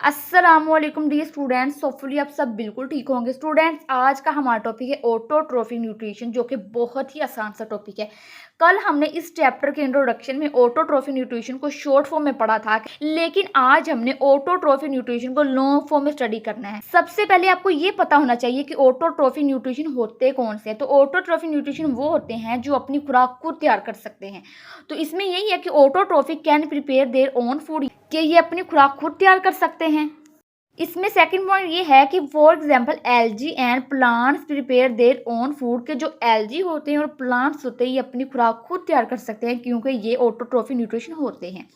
अस्सलामुअलैकुम dear students, hopefully आप सब बिल्कुल ठीक होंगे। स्टूडेंट्स, आज का हमारा टॉपिक है ऑटोट्रोफिक न्यूट्रिशन, जो कि बहुत ही आसान सा टॉपिक है। कल हमने इस चैप्टर के इंट्रोडक्शन में ऑटोट्रोफिक न्यूट्रिशन को शॉर्ट फॉर्म में पढ़ा था, लेकिन आज हमने ऑटोट्रोफिक न्यूट्रिशन को लॉन्ग फॉर्म में स्टडी करना है। सबसे पहले आपको ये पता होना चाहिए कि ऑटोट्रोफिक न्यूट्रिशन होते कौन से हैं। तो ऑटोट्रोफिक न्यूट्रिशन वो होते हैं जो अपनी खुराक खुद तैयार कर सकते हैं। तो इसमें यही है कि autotrophic can prepare their own food, कि ये अपनी खुराक खुद तैयार कर सकते हैं। इसमें सेकंड पॉइंट ये है कि for example algae and plants prepare their own food, के जो एल्गी होते हैं और प्लांट्स होते हैं ये अपनी खुराक खुद तैयार कर सकते हैं, क्योंकि ये ऑटोट्रोफिक न्यूट्रिशन होते हैं।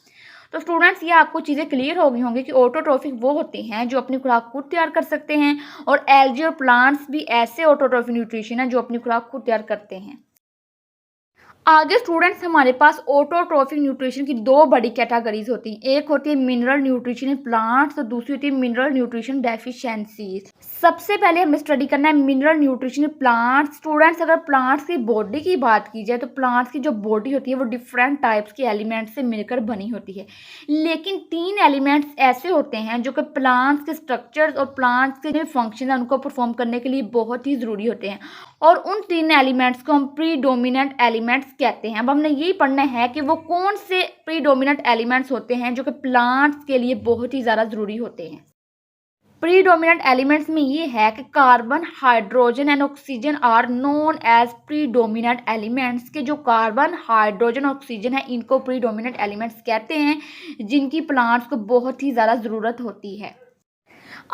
तो स्टूडेंट्स, ये आपको चीज़ें क्लियर हो गई होंगी कि ऑटोट्रोफिक वो होते हैं जो अपनी खुराक खुद तैयार कर सकते हैं, और एल्गी और प्लांट्स भी ऐसे ऑटोट्रोफिक न्यूट्रिशन है जो अपनी खुराक खुद तैयार करते हैं। आगे स्टूडेंट्स, हमारे पास ऑटोट्रोफिक न्यूट्रिशन की दो बड़ी कैटेगरीज होती हैं। एक होती है मिनरल न्यूट्रिशन इन प्लांट्स और दूसरी होती है मिनरल न्यूट्रिशन डेफिशिएंसीज। सबसे पहले हमें स्टडी करना है mineral nutrition in plants. Students, अगर प्लांट्स की बॉडी की बात की जाए तो प्लांट्स की जो बॉडी होती है वो डिफरेंट टाइप्स के एलिमेंट्स से मिलकर बनी होती है, लेकिन 3 एलिमेंट्स ऐसे होते हैं जो कि प्लांट्स के स्ट्रक्चर्स और प्लांट्स के जो फंक्शन है उनको परफॉर्म करने के लिए बहुत ही ज़रूरी होते हैं, और उन 3 एलिमेंट्स को हम प्रीडोमिनेंट एलिमेंट्स कहते हैं। अब हमने यही पढ़ना है कि वो कौन से प्रीडोमिनेंट एलिमेंट्स होते हैं जो कि प्लांट्स के लिए बहुत ही ज़्यादा ज़रूरी होते हैं। प्रीडोमिनेंट एलिमेंट्स में ये है कि carbon, hydrogen and oxygen are known as predominant elements, के जो कार्बन, हाइड्रोजन, ऑक्सीजन है इनको प्रीडोमिनेंट एलिमेंट्स कहते हैं, जिनकी प्लांट्स को बहुत ही ज़्यादा ज़रूरत होती है।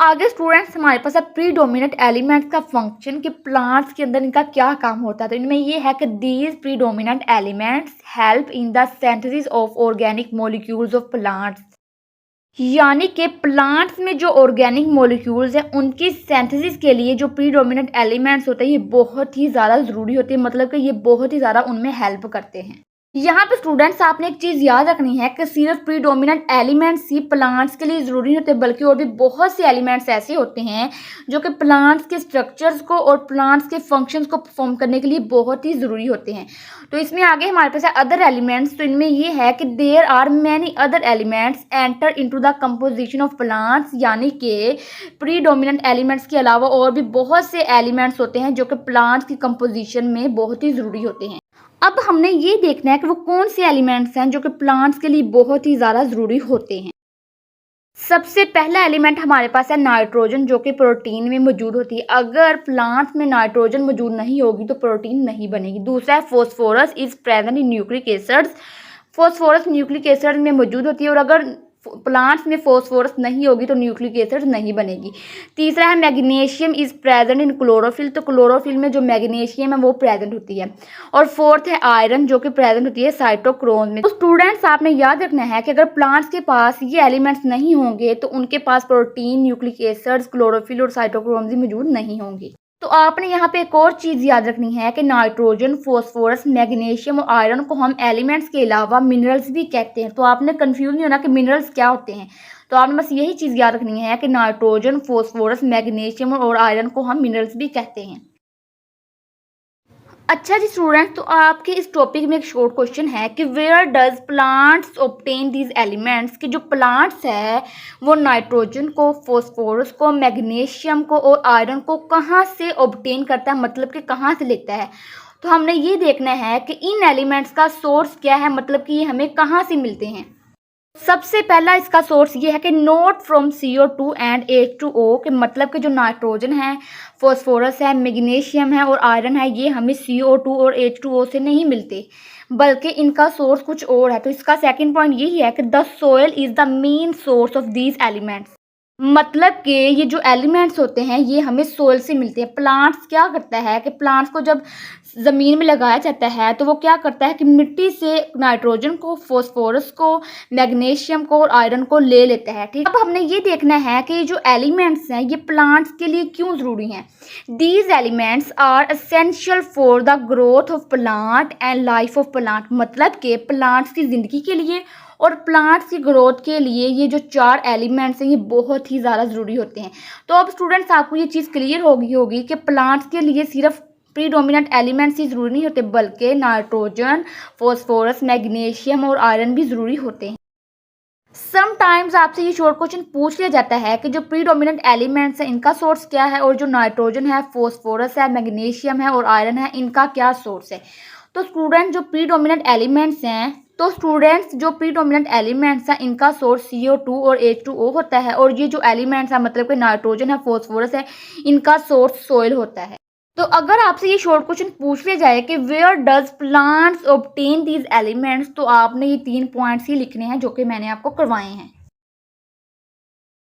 आगे स्टूडेंट्स, हमारे पास है प्रीडोमिनेंट एलिमेंट्स का फंक्शन, कि प्लांट्स के अंदर इनका क्या काम होता है। तो इनमें ये है कि these predominant elements help in the synthesis of organic molecules of plants, यानी कि प्लांट्स में जो ऑर्गेनिक मॉलिक्यूल्स हैं उनकी सिंथेसिस के लिए जो प्रीडोमिनेंट एलिमेंट्स होते हैं ये बहुत ही ज़्यादा ज़रूरी होते हैं, मतलब कि ये बहुत ही ज़्यादा उनमें हेल्प करते हैं। यहाँ पे स्टूडेंट्स, आपने एक चीज़ याद रखनी है कि सिर्फ प्रीडोमिनेंट एलिमेंट्स ही प्लांट्स के लिए ज़रूरी होते हैं, बल्कि और भी बहुत से एलिमेंट्स ऐसे होते हैं जो कि प्लांट्स के स्ट्रक्चर्स को और प्लांट्स के फंक्शंस को परफॉर्म करने के लिए बहुत ही ज़रूरी होते हैं। तो इसमें आगे हमारे पास है अदर एलिमेंट्स। तो इनमें ये है कि there are many other elements enter into the composition of plants, यानी कि प्रीडोमिनेंट एलिमेंट्स के अलावा और भी बहुत से एलिमेंट्स होते हैं जो कि प्लांट्स की कंपोजिशन में बहुत ही ज़रूरी होते हैं। अब हमने ये देखना है कि वो कौन से एलिमेंट्स हैं जो कि प्लांट्स के लिए बहुत ही ज़्यादा ज़रूरी होते हैं। सबसे पहला एलिमेंट हमारे पास है नाइट्रोजन, जो कि प्रोटीन में मौजूद होती है। अगर प्लांट्स में नाइट्रोजन मौजूद नहीं होगी तो प्रोटीन नहीं बनेगी। दूसरा है phosphorus is present in nucleic acids. Phosphorus nucleic acid में मौजूद होती है, और अगर प्लांट्स में फॉस्फोरस नहीं होगी तो न्यूक्लिक एसिड नहीं बनेगी। तीसरा है magnesium is present in chlorophyll. तो क्लोरोफिल में जो मैग्नीशियम है वो प्रेजेंट होती है। और फोर्थ है आयरन, जो कि प्रेजेंट होती है साइटोक्रोम में। तो स्टूडेंट्स, आपने याद रखना है कि अगर प्लांट्स के पास ये एलिमेंट्स नहीं होंगे तो उनके पास प्रोटीन, न्यूक्लिक एसिड्स, क्लोरोफिल और साइटोक्रोम भी मौजूद नहीं होंगे। तो आपने यहाँ पे एक और चीज़ याद रखनी है कि नाइट्रोजन, फॉस्फोरस, मैग्नीशियम और आयरन को हम एलिमेंट्स के अलावा मिनरल्स भी कहते हैं। तो आपने कंफ्यूज नहीं होना कि मिनरल्स क्या होते हैं। तो आपने बस यही चीज़ याद रखनी है कि नाइट्रोजन, फॉस्फोरस, मैग्नीशियम और आयरन को हम मिनरल्स भी कहते हैं। अच्छा जी स्टूडेंट्स, तो आपके इस टॉपिक में एक शॉर्ट क्वेश्चन है कि where does plants obtain these elements, कि जो प्लांट्स है वो नाइट्रोजन को, फॉस्फोरस को, मैग्नीशियम को और आयरन को कहाँ से ऑब्टेन करता है, मतलब कि कहाँ से लेता है। तो हमने ये देखना है कि इन एलिमेंट्स का सोर्स क्या है, मतलब कि ये हमें कहाँ से मिलते हैं। सबसे पहला इसका सोर्स ये है कि not from CO2 and H2O, के मतलब कि जो नाइट्रोजन है, फॉस्फोरस है, मैग्नीशियम है और आयरन है, ये हमें CO2 और H2O से नहीं मिलते, बल्कि इनका सोर्स कुछ और है। तो इसका सेकंड पॉइंट यही है कि the soil is the main source of these elements, मतलब कि ये जो एलिमेंट्स होते हैं ये हमें सोइल से मिलते हैं। प्लांट्स क्या करता है कि प्लांट्स को जब ज़मीन में लगाया जाता है तो वो क्या करता है कि मिट्टी से नाइट्रोजन को, फॉस्फोरस को, मैग्नीशियम को और आयरन को ले लेता है। ठीक, अब हमने ये देखना है कि ये जो एलिमेंट्स हैं ये प्लांट्स के लिए क्यों ज़रूरी हैं। These elements are essential for the growth of plant and life of plant, मतलब कि प्लांट्स की ज़िंदगी के लिए और प्लांट्स की ग्रोथ के लिए ये जो 4 एलिमेंट्स हैं ये बहुत ही ज़्यादा ज़रूरी होते हैं। तो अब स्टूडेंट्स, आपको ये चीज़ क्लियर होगी कि प्लांट्स के लिए सिर्फ प्रीडोमिनेंट एलिमेंट्स ही ज़रूरी नहीं होते, बल्कि नाइट्रोजन, फॉस्फोरस, मैग्नीशियम और आयरन भी ज़रूरी होते हैं। समटाइम्स आपसे ये शॉर्ट क्वेश्चन पूछ लिया जाता है कि जो प्रीडोमिनेंट एलिमेंट्स हैं इनका सोर्स क्या है, और जो नाइट्रोजन है, फॉस्फोरस है, मैग्नीशियम है और आयरन है, इनका क्या सोर्स है। तो स्टूडेंट जो प्रीडोमिनेंट एलिमेंट्स हैं इनका सोर्स CO2 और H2O होता है, और ये जो एलिमेंट्स हैं मतलब कि नाइट्रोजन है, फॉस्फोरस है, इनका सोर्स सॉइल होता है। तो अगर आपसे ये शॉर्ट क्वेश्चन पूछ लिया जाए कि where does plants obtain these elements, तो आपने ये 3 पॉइंट्स ही लिखने हैं जो कि मैंने आपको करवाए हैं।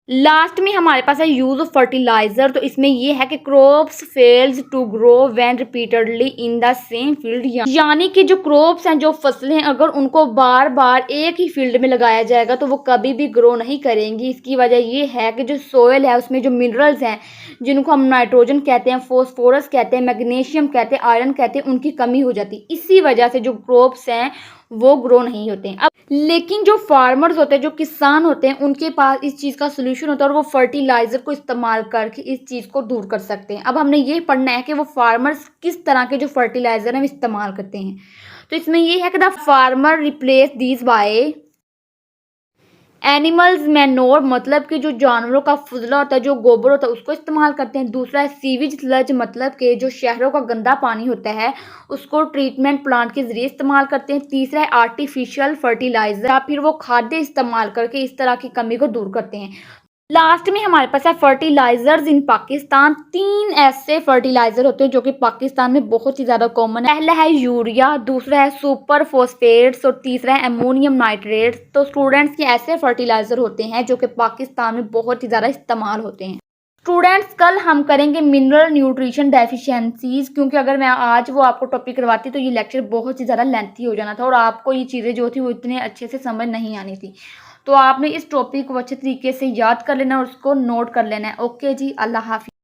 लास्ट में हमारे पास है यूज ऑफ फर्टिलाइजर। तो इसमें ये है कि crops fails to grow when repeatedly in the same field, यानी कि जो क्रॉप्स हैं, जो फसलें हैं, अगर उनको बार बार एक ही फील्ड में लगाया जाएगा तो वो कभी भी ग्रो नहीं करेंगी। इसकी वजह ये है कि जो सोयल है उसमें जो मिनरल्स हैं, जिनको हम नाइट्रोजन कहते हैं, फॉस्फोरस कहते हैं, मैग्नीशियम कहते हैं, आयरन कहते हैं, उनकी कमी हो जाती है। इसी वजह से जो क्रॉप्स हैं वो ग्रो नहीं होते हैं। अब लेकिन जो फार्मर्स होते हैं, जो किसान होते हैं, उनके पास इस चीज़ का सोल्यूशन होता है और वो फर्टिलाइजर को इस्तेमाल करके इस चीज़ को दूर कर सकते हैं। अब हमने ये पढ़ना है कि वो फार्मर्स किस तरह के जो फर्टिलाइजर हैं वो इस्तेमाल करते हैं। तो इसमें ये है कि the farmer replace these by animals manure, मतलब कि जो जानवरों का फुजला होता है, जो गोबर होता है, उसको इस्तेमाल करते हैं। दूसरा है सीवेज स्लज, मतलब कि जो शहरों का गंदा पानी होता है उसको ट्रीटमेंट प्लांट के जरिए इस्तेमाल करते हैं। तीसरा है आर्टिफिशियल फर्टिलाइजर, या फिर वो खाद्य इस्तेमाल करके इस तरह की कमी को दूर करते हैं। लास्ट में हमारे पास है फर्टिलाइजर्स इन पाकिस्तान। 3 ऐसे फर्टिलाइजर होते हैं जो कि पाकिस्तान में बहुत ही ज़्यादा कॉमन है। पहला है यूरिया, दूसरा है सुपर फॉस्फेट्स और तीसरा है अमोनियम नाइट्रेट्स। तो स्टूडेंट्स ये ऐसे फर्टिलाइजर होते हैं जो कि पाकिस्तान में बहुत ही ज़्यादा इस्तेमाल होते हैं। स्टूडेंट्स कल हम करेंगे मिनरल न्यूट्रिशन डेफिशिएंसीज, क्योंकि अगर मैं आज वो आपको टॉपिक करवाती तो ये लेक्चर बहुत ही ज़्यादा लेंथी हो जाना था और आपको ये चीज़ें जो थी वो इतने अच्छे से समझ नहीं आनी थी। तो आपने इस टॉपिक को अच्छे तरीके से याद कर लेना और उसको नोट कर लेना है। ओके जी, अल्लाह हाफिज़।